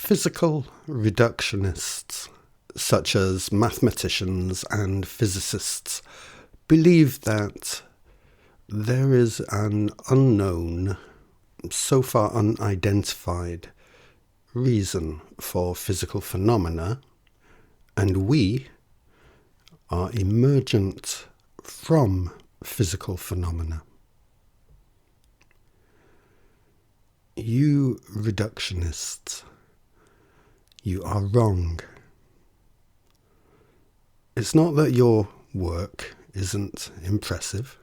Physical reductionists, such as mathematicians and physicists, believe that there is an unknown, so far unidentified, reason for physical phenomena, and we are emergent from physical phenomena. You reductionists, you are wrong. It's not that your work isn't impressive.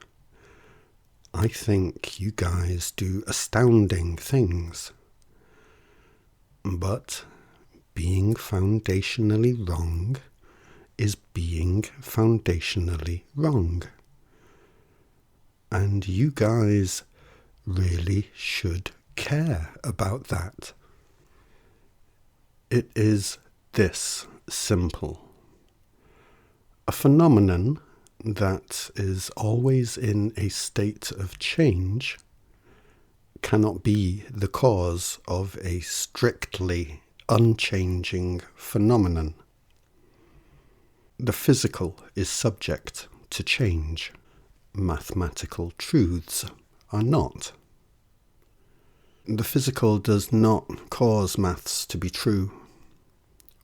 I think you guys do astounding things. But being foundationally wrong is being foundationally wrong. And you guys really should care about that. It is this simple. A phenomenon that is always in a state of change cannot be the cause of a strictly unchanging phenomenon. The physical is subject to change. Mathematical truths are not. The physical does not cause maths to be true,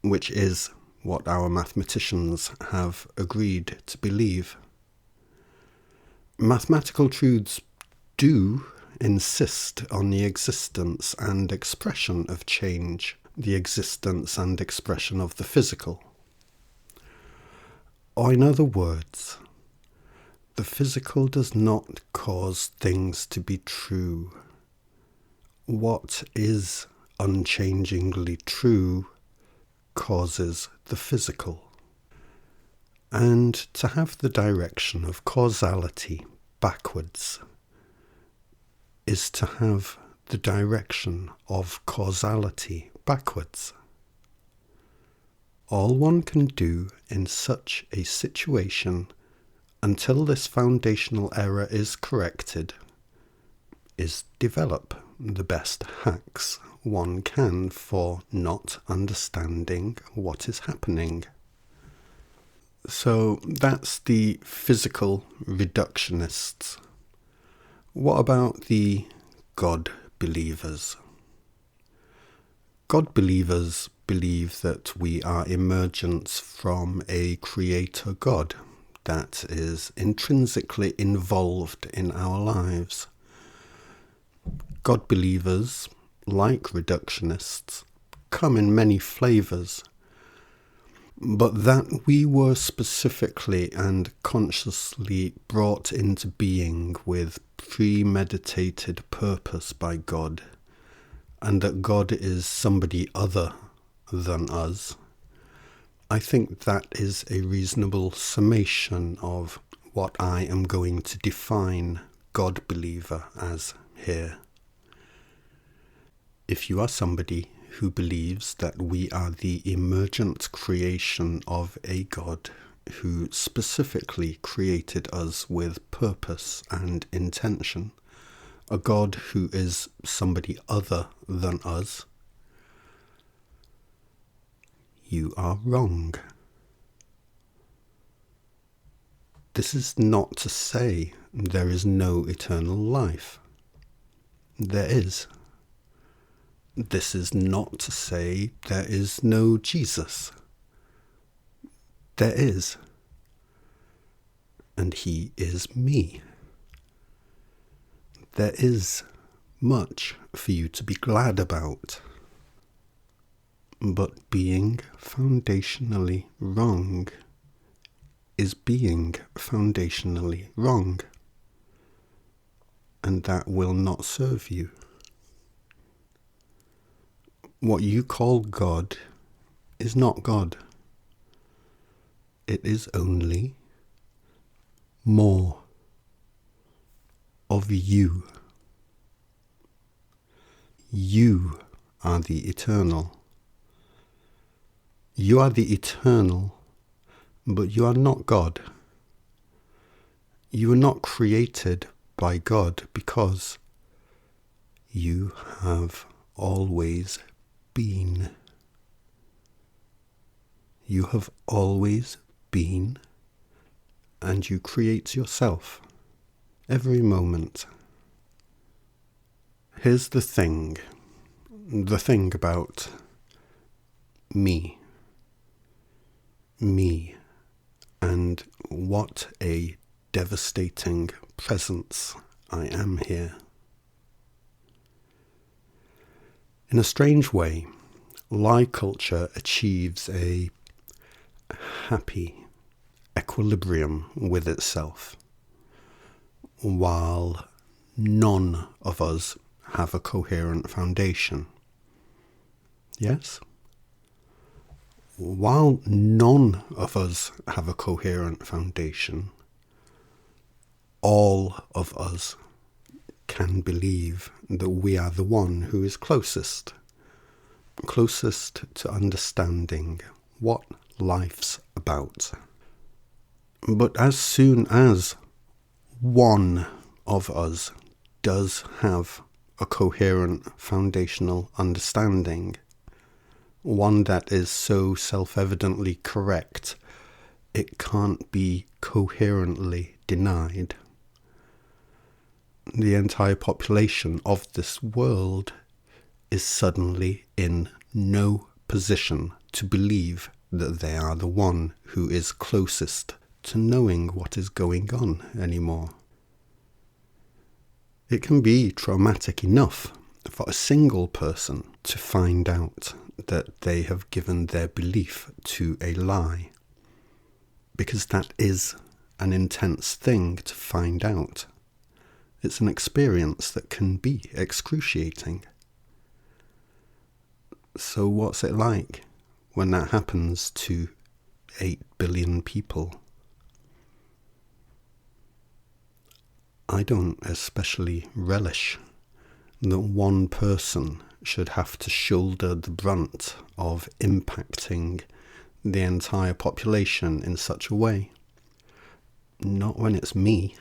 which is what our mathematicians have agreed to believe. Mathematical truths do insist on the existence and expression of change, the existence and expression of the physical. Or in other words, the physical does not cause things to be true. What is unchangingly true causes the physical. And to have the direction of causality backwards is to have the direction of causality backwards. All one can do in such a situation, until this foundational error is corrected, is develop the best hacks one can for not understanding what is happening. So that's the physical reductionists. What about the God believers? God believers believe that we are emergents from a creator God that is intrinsically involved in our lives. God believers, like reductionists, come in many flavours, but that we were specifically and consciously brought into being with premeditated purpose by God, and that God is somebody other than us, I think that is a reasonable summation of what I am going to define God believer as here. If you are somebody who believes that we are the emergent creation of a God who specifically created us with purpose and intention, a God who is somebody other than us, you are wrong. This is not to say there is no eternal life. There is. This is not to say there is no Jesus. There is. And he is me. There is much for you to be glad about. But being foundationally wrong is being foundationally wrong. And that will not serve you. What you call God is not God. It is only more of you. You are the eternal. You are the eternal, but you are not God. You were not created by God because you have always been. You have always been, and you create yourself every moment. Here's the thing about me, and what a devastating presence I am here. In a strange way, lie culture achieves a happy equilibrium with itself, while none of us have a coherent foundation. Yes? While none of us have a coherent foundation, all of us can believe that we are the one who is closest to understanding what life's about. But as soon as one of us does have a coherent foundational understanding, one that is so self-evidently correct, it can't be coherently denied, the entire population of this world is suddenly in no position to believe that they are the one who is closest to knowing what is going on anymore. It can be traumatic enough for a single person to find out that they have given their belief to a lie, because that is an intense thing to find out. It's an experience that can be excruciating. So what's it like when that happens to 8 billion people? I don't especially relish that one person should have to shoulder the brunt of impacting the entire population in such a way. Not when it's me.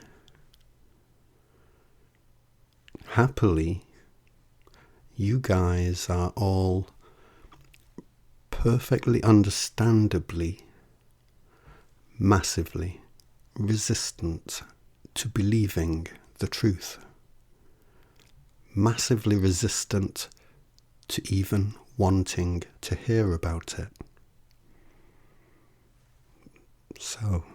Happily, you guys are all perfectly understandably, massively resistant to believing the truth. Massively resistant to even wanting to hear about it. So,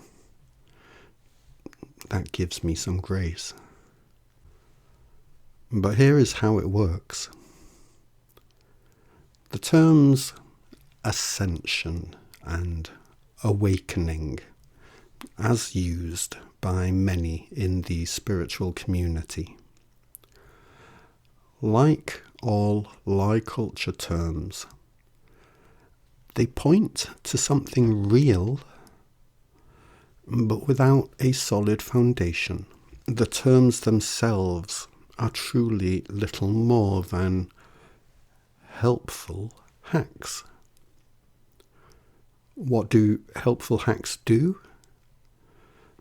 that gives me some grace. But here is how it works. The terms ascension and awakening, as used by many in the spiritual community, like all lie culture terms, they point to something real, but without a solid foundation. The terms themselves are truly little more than helpful hacks. What do helpful hacks do?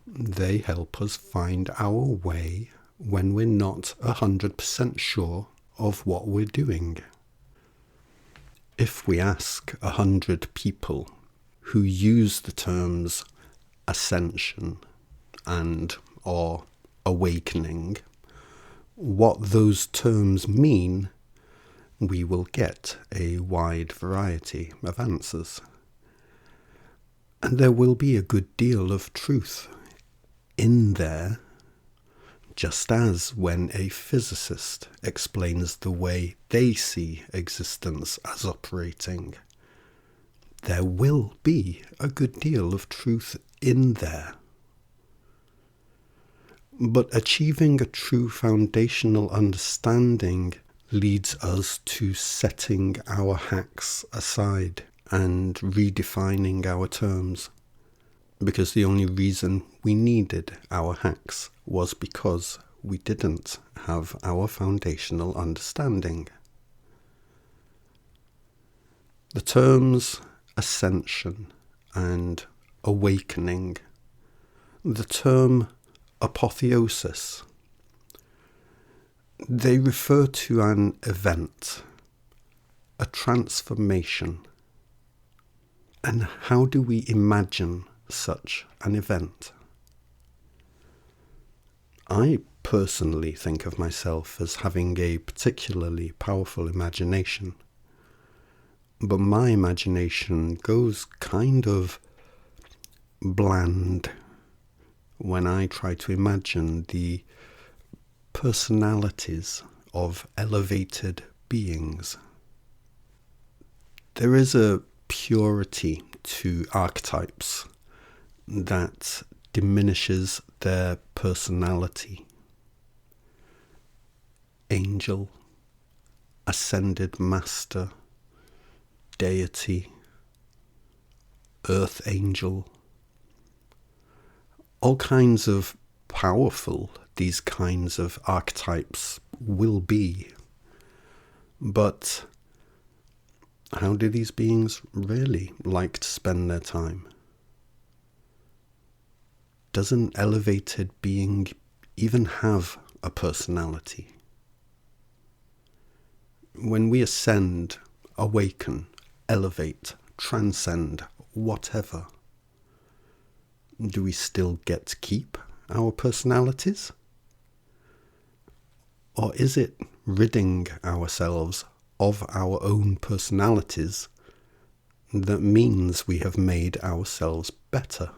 They help us find our way when we're not 100% sure of what we're doing. If we ask 100 people who use the terms ascension and or awakening what those terms mean, we will get a wide variety of answers. And there will be a good deal of truth in there, just as when a physicist explains the way they see existence as operating, there will be a good deal of truth in there. But achieving a true foundational understanding leads us to setting our hacks aside and redefining our terms. Because the only reason we needed our hacks was because we didn't have our foundational understanding. The terms ascension and awakening, the term apotheosis, they refer to an event, a transformation, And how do we imagine such an event? I personally think of myself as having a particularly powerful imagination. But my imagination goes kind of bland when I try to imagine the personalities of elevated beings. There is a purity to archetypes that diminishes their personality. Angel, ascended master, deity, earth angel, all kinds of powerful these kinds of archetypes will be. But how do these beings really like to spend their time? Does an elevated being even have a personality? When we ascend, awaken, elevate, transcend, whatever, do we still get to keep our personalities? Or is it ridding ourselves of our own personalities that means we have made ourselves better?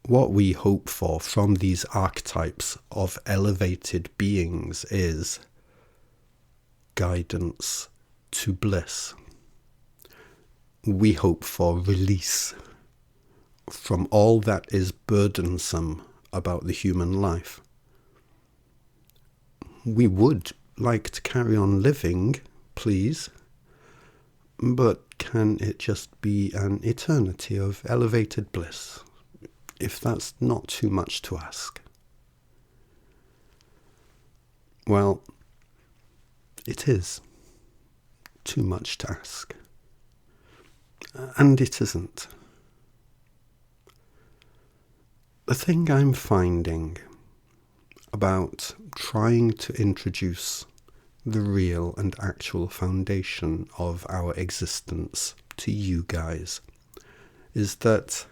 What we hope for from these archetypes of elevated beings is guidance to bliss. We hope for release from all that is burdensome about the human life. We would like to carry on living, please, but can it just be an eternity of elevated bliss, if that's not too much to ask? Well, it is too much to ask. And it isn't. The thing I'm finding about trying to introduce the real and actual foundation of our existence to you guys is that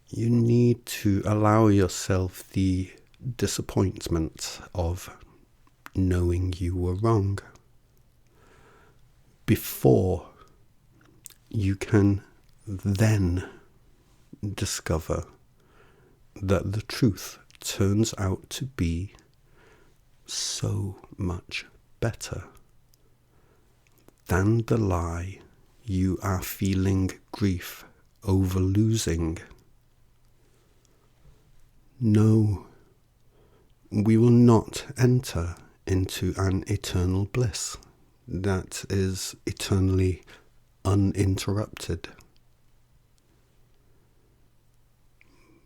you need to allow yourself the disappointment of knowing you were wrong before you can then discover that the truth turns out to be so much better than the lie you are feeling grief over losing. No, we will not enter into an eternal bliss that is eternally uninterrupted.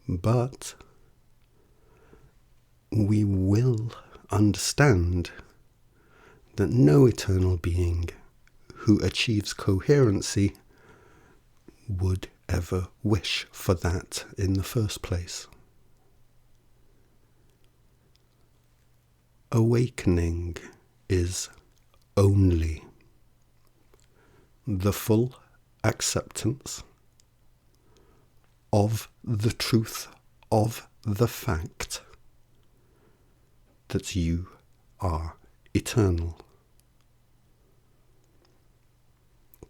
But we will understand that no eternal being who achieves coherency would ever wish for that in the first place. Awakening is only the full acceptance of the truth of the fact that you are eternal.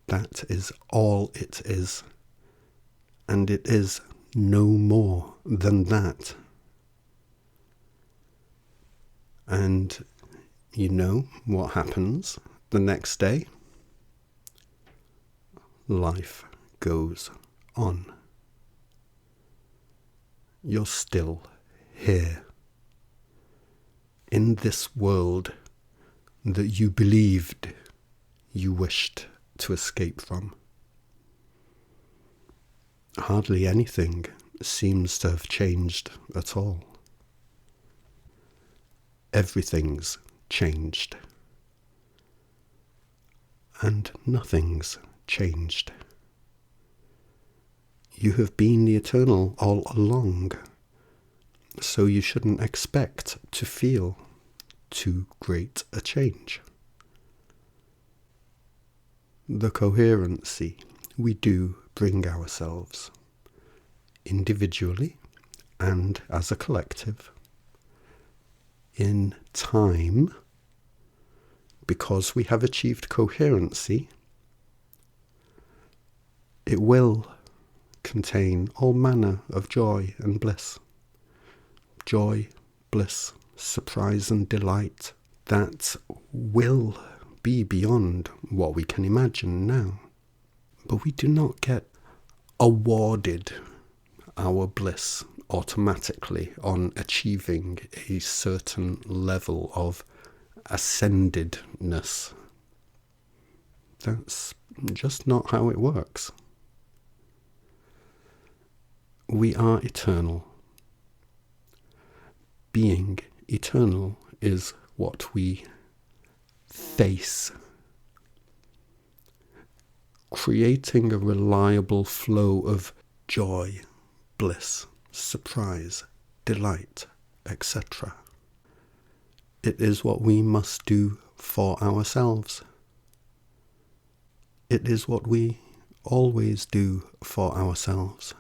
That is all it is, and it is no more than that. And you know what happens the next day? Life goes on. You're still here, in this world that you believed you wished to escape from. Hardly anything seems to have changed at all. Everything's changed, and nothing's changed. You have been the eternal all along, so you shouldn't expect to feel too great a change. The coherency we do bring ourselves individually and as a collective in time, because we have achieved coherency, it will contain all manner of joy and bliss. Joy, bliss, surprise and delight that will be beyond what we can imagine now. But we do not get awarded our bliss automatically on achieving a certain level of ascendedness. That's just not how it works. We are eternal. Being eternal is what we face. Creating a reliable flow of joy, bliss, surprise, delight, etc. It is what we must do for ourselves. It is what we always do for ourselves.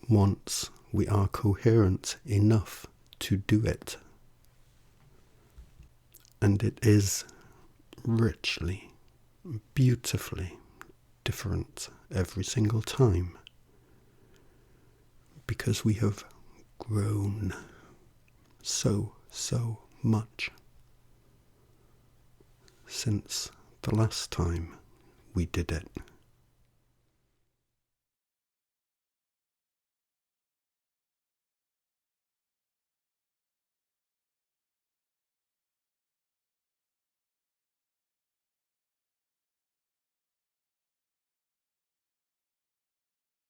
Once we are coherent enough to do it. And it is richly, beautifully different every single time, because we have grown so much since the last time we did it.